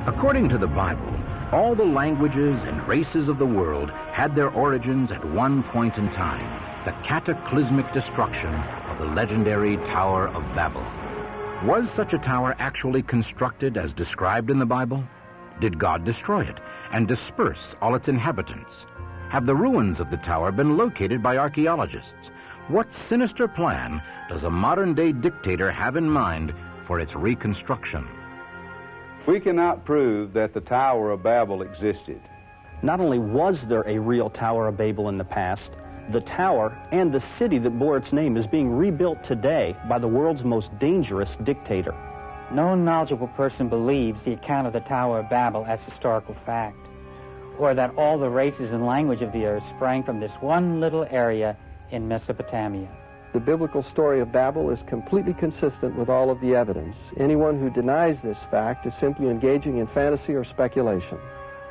According to the Bible, all the languages and races of the world had their origins at one point in time, the cataclysmic destruction of the legendary Tower of Babel. Was such a tower actually constructed as described in the Bible? Did God destroy it and disperse all its inhabitants? Have the ruins of the tower been located by archaeologists? What sinister plan does a modern-day dictator have in mind for its reconstruction? We cannot prove that the Tower of Babel existed. Not only was there a real Tower of Babel in the past, the tower and the city that bore its name is being rebuilt today by the world's most dangerous dictator. No knowledgeable person believes the account of the Tower of Babel as historical fact, or that all the races and language of the earth sprang from this one little area in Mesopotamia. The biblical story of Babel is completely consistent with all of the evidence. Anyone who denies this fact is simply engaging in fantasy or speculation.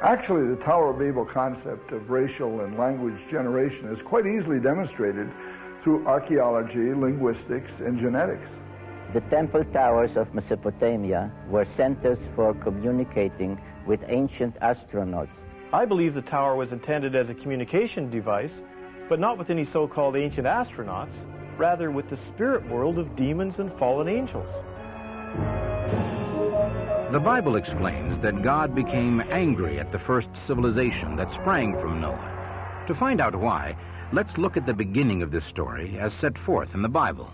Actually, the Tower of Babel concept of racial and language generation is quite easily demonstrated through archaeology, linguistics, and genetics. The temple towers of Mesopotamia were centers for communicating with ancient astronauts. I believe the tower was intended as a communication device, but not with any so-called ancient astronauts, rather with the spirit world of demons and fallen angels. The Bible explains that God became angry at the first civilization that sprang from Noah. To find out why, let's look at the beginning of this story as set forth in the Bible.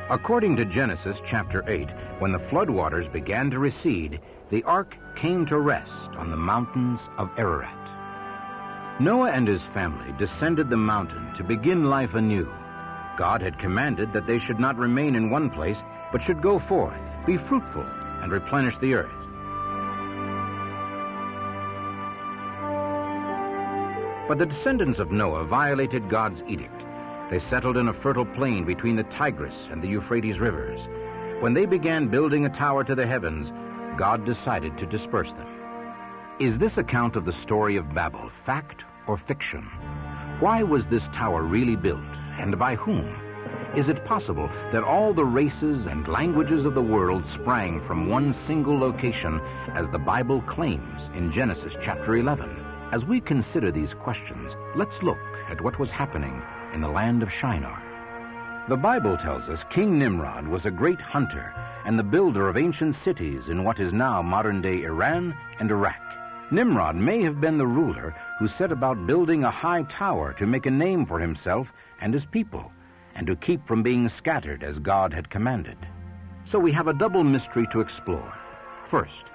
According to Genesis chapter 8, when the floodwaters began to recede, the ark came to rest on the mountains of Ararat. Noah and his family descended the mountain to begin life anew. God had commanded that they should not remain in one place, but should go forth, be fruitful, and replenish the earth. But the descendants of Noah violated God's edict. They settled in a fertile plain between the Tigris and the Euphrates rivers. When they began building a tower to the heavens, God decided to disperse them. Is this account of the story of Babel fact or fiction? Why was this tower really built, and by whom? Is it possible that all the races and languages of the world sprang from one single location, as the Bible claims in Genesis chapter 11? As we consider these questions, let's look at what was happening in the land of Shinar. The Bible tells us King Nimrod was a great hunter and the builder of ancient cities in what is now modern-day Iran and Iraq. Nimrod may have been the ruler who set about building a high tower to make a name for himself and his people, and to keep from being scattered as God had commanded. So we have a double mystery to explore. First,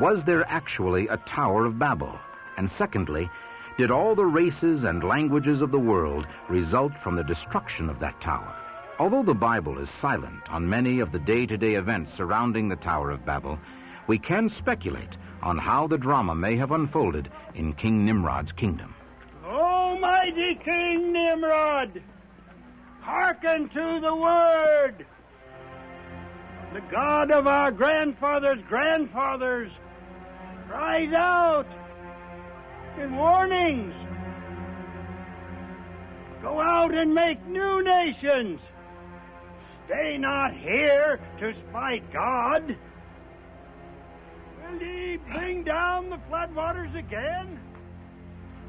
was there actually a Tower of Babel? And secondly, did all the races and languages of the world result from the destruction of that tower? Although the Bible is silent on many of the day-to-day events surrounding the Tower of Babel, we can speculate on how the drama may have unfolded in King Nimrod's kingdom. Almighty King Nimrod, hearken to the word. The God of our grandfathers' grandfathers cries out in warnings. Go out and make new nations. Stay not here to spite God. Will he bring down the floodwaters again?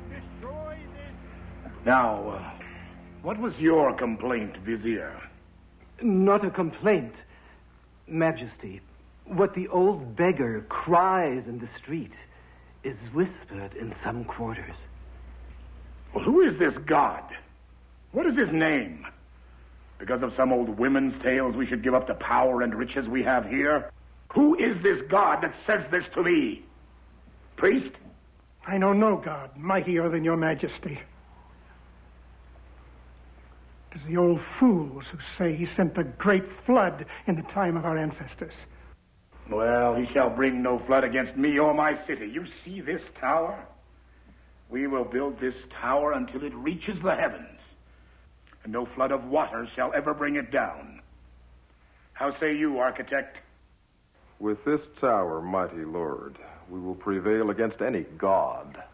Destroy this? Now, what was your complaint, Vizier? Not a complaint, Majesty. What the old beggar cries in the street is whispered in some quarters. Well, who is this God? What is his name? Because of some old women's tales we should give up the power and riches we have here? Who is this God that says this to me? Priest? I know no God mightier than your majesty. It is the old fools who say he sent the great flood in the time of our ancestors. Well, he shall bring no flood against me or my city. You see this tower? We will build this tower until it reaches the heavens, and no flood of water shall ever bring it down. How say you, architect? With this tower, mighty lord, we will prevail against any god,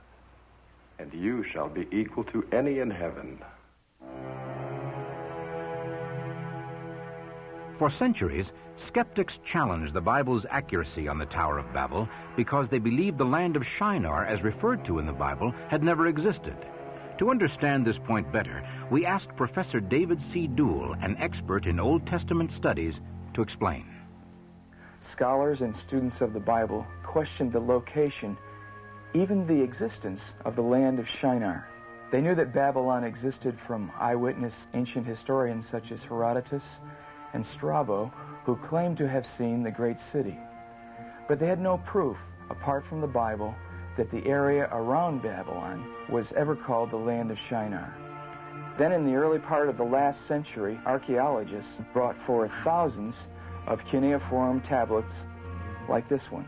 and you shall be equal to any in heaven. For centuries, skeptics challenged the Bible's accuracy on the Tower of Babel because they believed the land of Shinar, as referred to in the Bible, had never existed. To understand this point better, we asked Professor David C. Duell, an expert in Old Testament studies, to explain. Scholars and students of the Bible questioned the location, even the existence, of the land of Shinar. They knew that Babylon existed from eyewitness ancient historians such as Herodotus and Strabo, who claimed to have seen the great city. But they had no proof, apart from the Bible, that the area around Babylon was ever called the land of Shinar. Then in the early part of the last century, archaeologists brought forth thousands of cuneiform tablets like this one.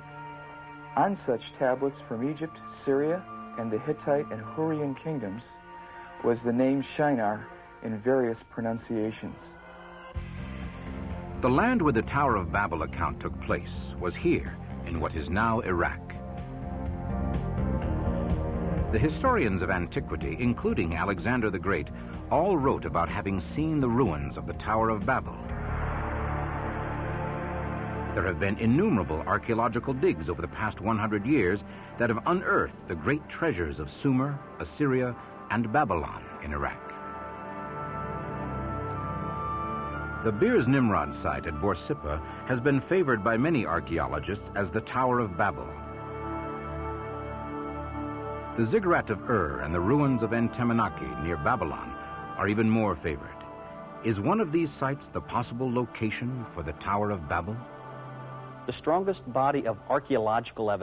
On such tablets from Egypt, Syria, and the Hittite and Hurrian kingdoms was the name Shinar in various pronunciations. The land where the Tower of Babel account took place was here, in what is now Iraq. The historians of antiquity, including Alexander the Great, all wrote about having seen the ruins of the Tower of Babel. There have been innumerable archaeological digs over the past 100 years that have unearthed the great treasures of Sumer, Assyria, and Babylon in Iraq. The Beers Nimrod site at Borsippa has been favored by many archaeologists as the Tower of Babel. The ziggurat of Ur and the ruins of En-Temenaki near Babylon are even more favored. Is one of these sites the possible location for the Tower of Babel? The strongest body of archaeological evidence